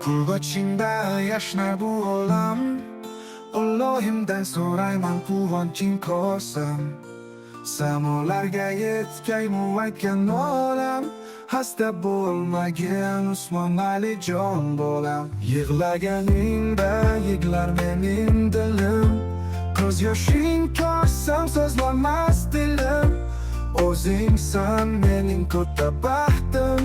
Qurg'ochingda yashnar bu olam, Allohimdan so'rayman quvonching ko'rsam. Samolarga yetkay muvakkan olam, Hasta bo'lmagin Usmon Alijon bolam. Yig'laganingda yig'lar mening dilim, ko'z yoshing ko'rsam so'zlamas dilim. O'zingsan mening ko'ta baxtim,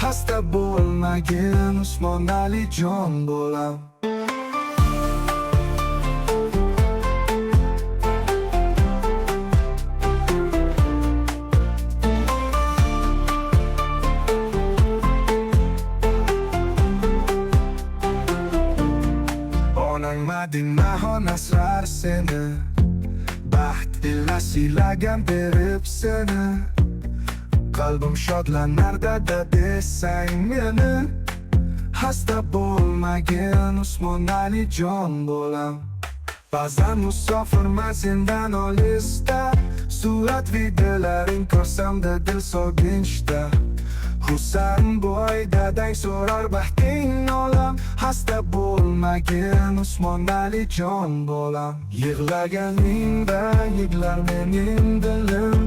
Hasta bo'lmagin Usmon Alijon bolam. Onang Madina asrar seni, baxt ila siylagan berib seni. Qalbim shodlanar dada desang meni, Hasta bo'lmagin Usmon Alijon bolam. Ba'zan musofirman sendan olisda, Surat videolaring ko'rsamda dil sog'inchda. Husan boy dadang so'rar baxting olam, Hasta bo'lmagin Usmon Alijon bolam. Yig'laganingda yig'lar mening dilim,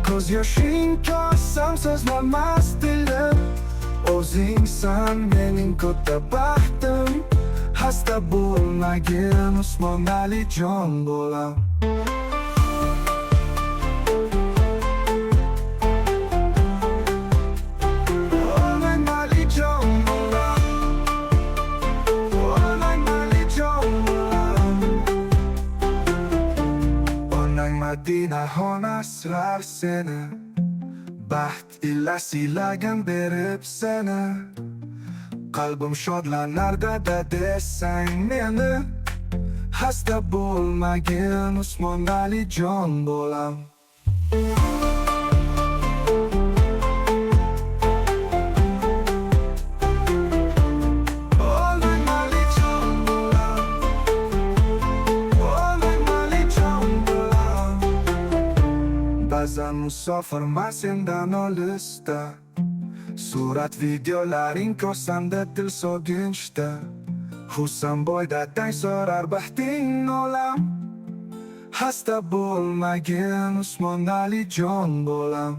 ko'z yoshing ko'rsam so'zlamas dilim. O'zingsan mening ko'ta baxtim, Hasta bo'lmagin Usmon Alijon bolam. Madina asrar seni, baxt ila siylagan berib seni. Qalbim shodlanar dada desang meni, Hasta bo'lmagin Usmon Alijon bolam. Ba'zan musofirman sendan olisda, Surat videolaring ko'rsamda dil sog'inchda. Husan boy dadang so'rar baxting olam, Hasta bo'lmagin Usmon Alijon bolam.